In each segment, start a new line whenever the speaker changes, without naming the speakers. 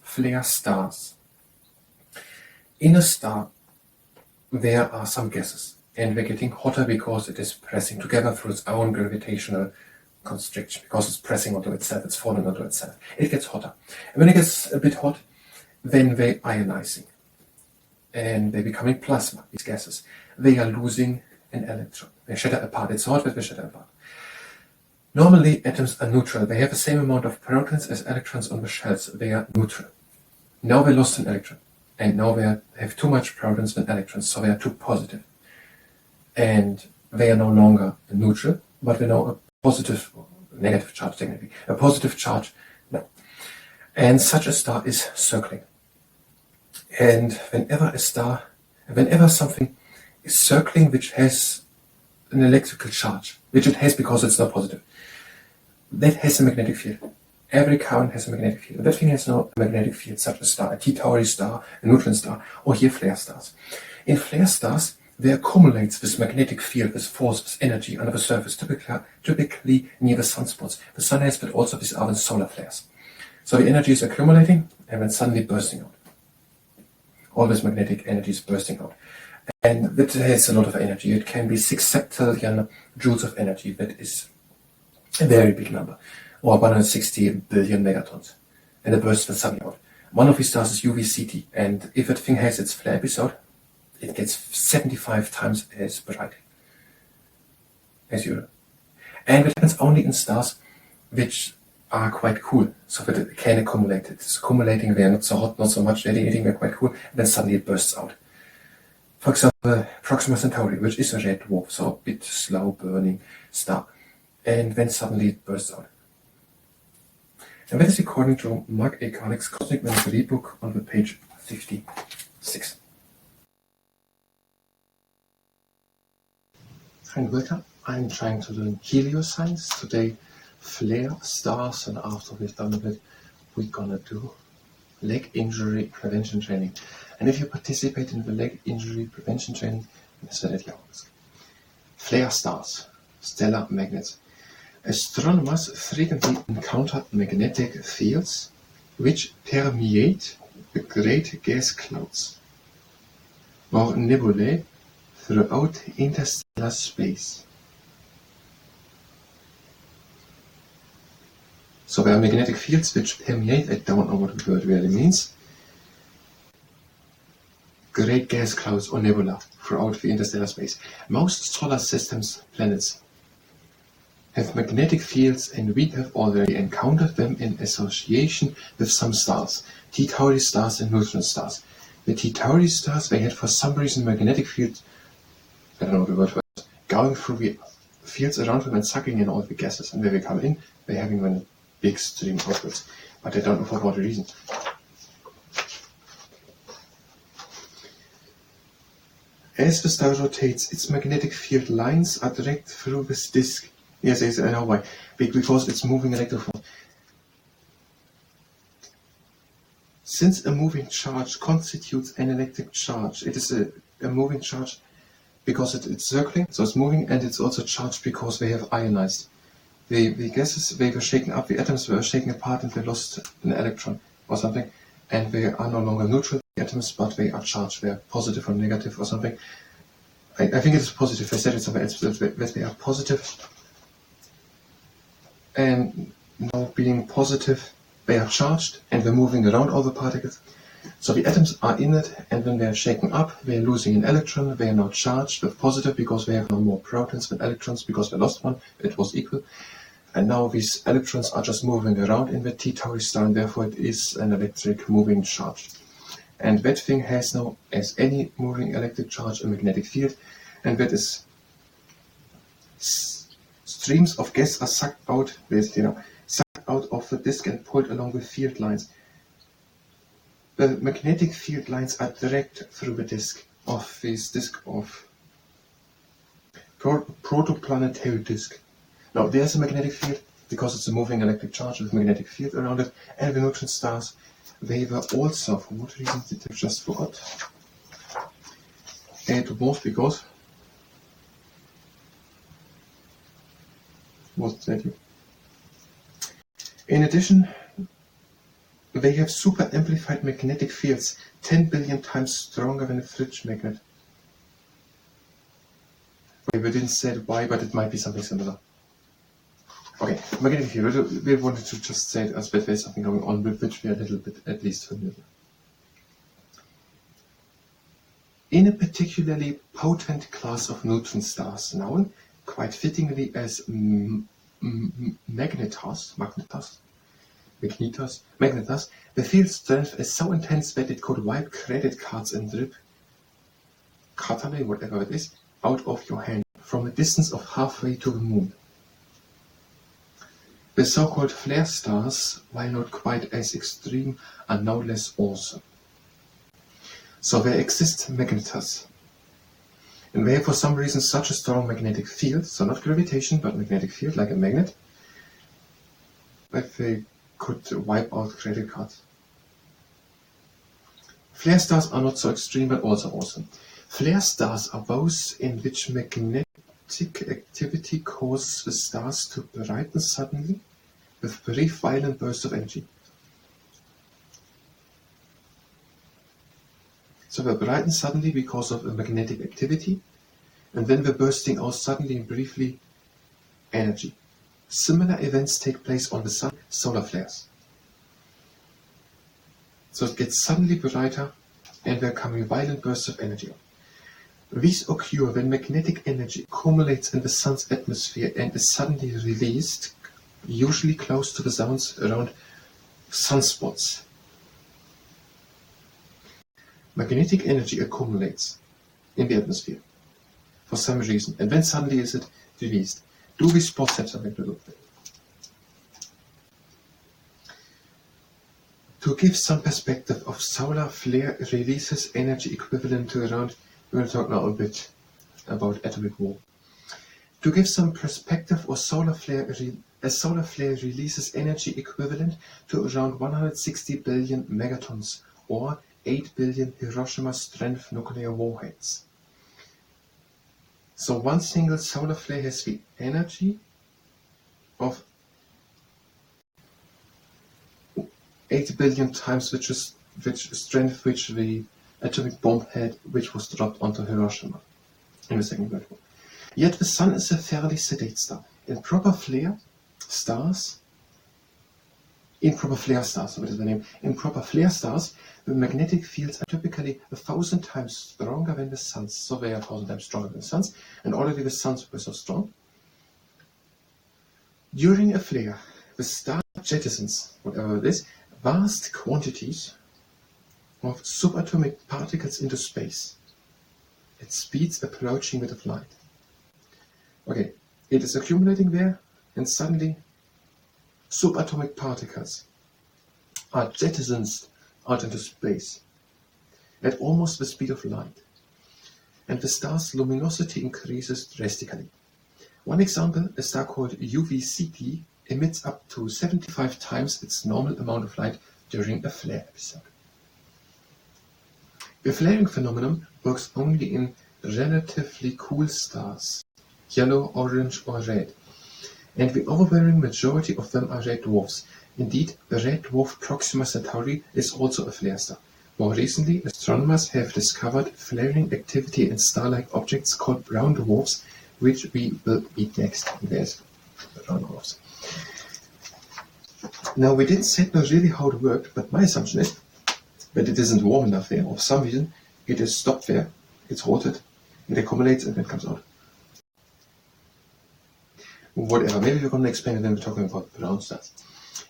flare stars. In a star, there are some gases, and they're getting hotter because it is pressing together through its own gravitational constriction, because it's pressing onto itself, it's falling onto itself. It gets hotter. And when it gets a bit hot, then they're ionizing. And they're becoming plasma, these gases. They are losing an electron. They shatter apart. It's hot, but they shatter apart. Normally, atoms are neutral. They have the same amount of protons as electrons on the shells. They are neutral. Now they lost an electron. And now they have too much protons than electrons, so they are too positive. And they are no longer neutral, but they now a positive, negative charge technically. A positive charge, no. And such a star is circling. And whenever something is circling which has an electrical charge, which it has because it's not positive, that has a magnetic field. Every current has a magnetic field. That thing has no magnetic field, such a star, a T Tauri star, a neutron star, or here flare stars. In flare stars, there accumulates this magnetic field, this force, this energy under the surface, typically near the sunspots. The sun has, but also these are the solar flares. So the energy is accumulating and then suddenly bursting out. All this magnetic energy is bursting out. And that has a lot of energy. It can be 6 septillion joules of energy. That is a very big number. Or 160 billion megatons. And it bursts suddenly out. One of these stars is UVCT. And if that thing has its flare episode, it gets 75 times as bright as usual. And it happens only in stars which are quite cool, so that it can accumulate. It's accumulating, they're not so hot, not so much radiating, they're quite cool, and then suddenly it bursts out. For example, Proxima Centauri, which is a red dwarf, so a bit slow burning star, and then suddenly it bursts out. And that is according to Mark A. Carnick's Cosmic Melancholy book on the page 56. And welcome. I'm trying to learn helioscience today, flare stars, and after we've done with it, we're gonna do leg injury prevention training. And if you participate in the leg injury prevention training, that's at your risk. Flare stars, stellar magnets. Astronomers frequently encounter magnetic fields which permeate the great gas clouds or nebulae throughout interstellar space. So there are magnetic fields which permeate, I don't know what the word really means, great gas clouds or nebula throughout the interstellar space. Most solar systems, planets, have magnetic fields, and we have already encountered them in association with some stars, T Tauri stars and neutron stars. The T Tauri stars, they had for some reason magnetic fields, I don't know the word for it, going through the fields around them and sucking in all the gases, and when they come in, they're having a big stream outwards, but I don't know for what reason. As the star rotates, its magnetic field lines are directed through this disk. Yes, I know why. Because it's moving electron. Since a moving charge constitutes an electric charge, it is a moving charge because it's circling, so it's moving, and it's also charged because they have ionized. The gases, they were shaken up, the atoms were shaken apart, and they lost an electron or something, and they are no longer neutral, the atoms, but they are charged. They are positive or negative or something. I think it is positive. They said it somewhere else, that they are positive. And now being positive, they are charged and they're moving around all the particles. So the atoms are in it, and when they're shaken up, they're losing an electron. They are now charged with positive because they have no more protons than electrons because they lost one. It was equal. And now these electrons are just moving around in the T Tauri star, and therefore it is an electric moving charge. And that thing has now, as any moving electric charge, a magnetic field, and that is streams of gas are sucked out, basically, sucked out of the disk and pulled along the field lines. The magnetic field lines are direct through the disk of this disk of protoplanetary disk. Now there's a magnetic field because it's a moving electric charge with magnetic field around it, and the neutron stars, they were also, for what reason did I just forgot? It was because in addition, They have super amplified magnetic fields, 10 billion times stronger than a fridge magnet. Okay, we didn't say why, but it might be something similar. Okay, magnetic field. We wanted to just say it as that there's something going on with which we are a little bit at least familiar. In a particularly potent class of neutron stars, known quite fittingly as magnetas, the field strength is so intense that it could wipe credit cards and drip katane, whatever it is, out of your hand from a distance of halfway to the moon. The so-called flare stars, while not quite as extreme, are no less awesome. So there exist magnetas, and they have for some reason such a strong magnetic field, so not gravitation but magnetic field like a magnet, that they could wipe out credit cards. Flare stars are not so extreme but also awesome. Flare stars are those in which magnetic activity causes the stars to brighten suddenly with brief violent bursts of energy. So they brighten suddenly because of a magnetic activity, and then they're bursting out suddenly and briefly energy. Similar events take place on the sun, solar flares. So it gets suddenly brighter and there are coming violent bursts of energy. These occur when magnetic energy accumulates in the sun's atmosphere and is suddenly released, usually close to the zones around sunspots. Magnetic energy accumulates in the atmosphere for some reason, and then suddenly is it released. Do these spots have something to do with it? To give some perspective of solar flare releases energy equivalent to around, we're going to talk now a bit about atomic war. To give some perspective, a solar flare releases energy equivalent to around 160 billion megatons, or 8 billion Hiroshima-strength nuclear warheads. So one single solar flare has the energy of 8 billion times which strength which the atomic bomb had, which was dropped onto Hiroshima in the Second World War. Yet the Sun is a fairly sedate star. In proper flare stars, the magnetic fields are typically 1,000 times stronger than the Sun's. So they are 1,000 times stronger than the Sun's, and already the Sun's were so strong. During a flare, the star jettisons, whatever it is, vast quantities of subatomic particles into space at speeds approaching that of light. Okay, it is accumulating there, and suddenly subatomic particles are jettisoned out into space at almost the speed of light, and the star's luminosity increases drastically. One example, a star called UVCT emits up to 75 times its normal amount of light during a flare episode. The flaring phenomenon works only in relatively cool stars, yellow, orange or red, and the overwhelming majority of them are red dwarfs. Indeed, the red dwarf Proxima Centauri is also a flare star. More recently, astronomers have discovered flaring activity in star-like objects called brown dwarfs, which we will meet next. There's the brown dwarfs. Now, we didn't say really how it worked, but my assumption is that it isn't warm enough there. For some reason, it is stopped there, it's halted, it accumulates, and then comes out. Whatever, maybe we're going to explain it when we're talking about brown stars.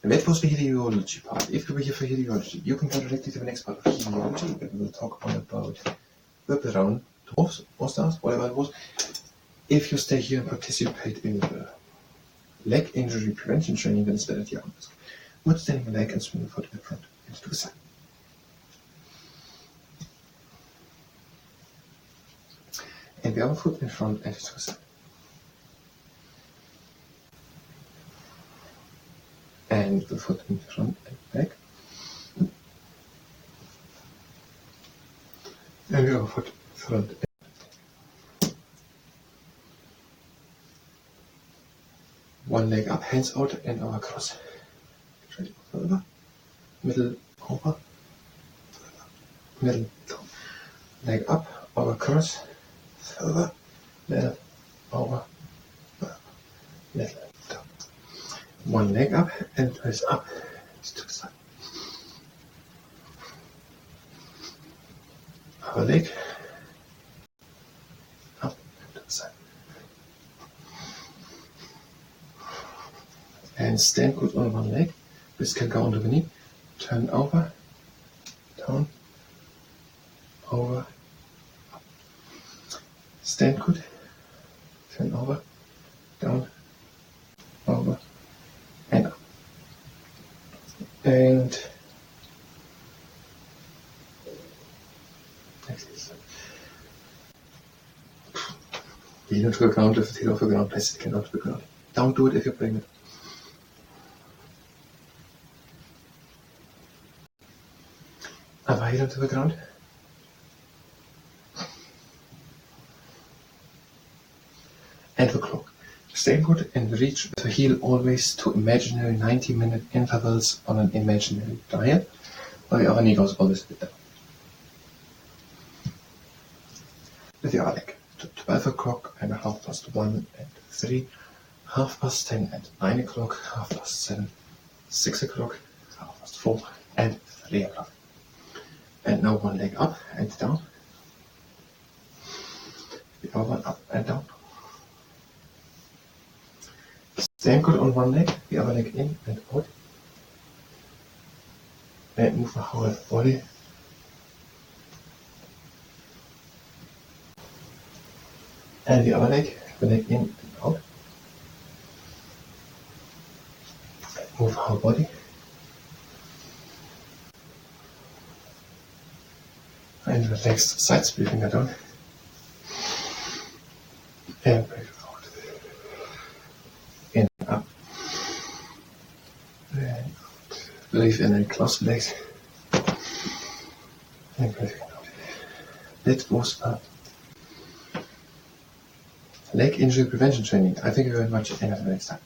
And that was the heliology part. If you were here for heliology, you can go directly to the next part of heliology, where we will talk about the brown dwarfs or stars, whatever it was. If you stay here and participate in the leg injury prevention training, then it's better at your own risk. Good standing leg and swing the foot in front and to the side. And the other foot in front and to the side. And the foot in front and back. And the other foot front and back. One leg up, hands out, and our cross. Straight over. middle, over, middle, down. Leg up, over, cross, further, middle, over, middle, down. One leg up and twist up to the side. Other leg up to the side. And stand good on one leg. Wrist can go onto the knee. Turn over, down, over, up. Stand good. Turn over, down, over, and up. And heel onto the ground, lift the heel off the ground, place the hand onto the ground. Don't do it if you're pregnant. Other heel onto the ground. And the clock. Stay good and reach the heel always to imaginary 90-minute intervals on an imaginary dial, while the other knee goes always a bit down. With the other leg to 12 o'clock and 1:30 and 3, 10:30 and 9 o'clock, 7:30, 6 o'clock, 4:30 and 3 o'clock. And now one leg up and down, the other one up and down. Stand good on one leg, the other leg in and out. And move the whole body. And the other leg, the leg in and out. Move the whole body. And relax the sides, breathing it down. And breathe out. In and up. And out. Breathe in and close the legs. And breathing out. That was leg injury prevention training. I thank you very much and have a nice time.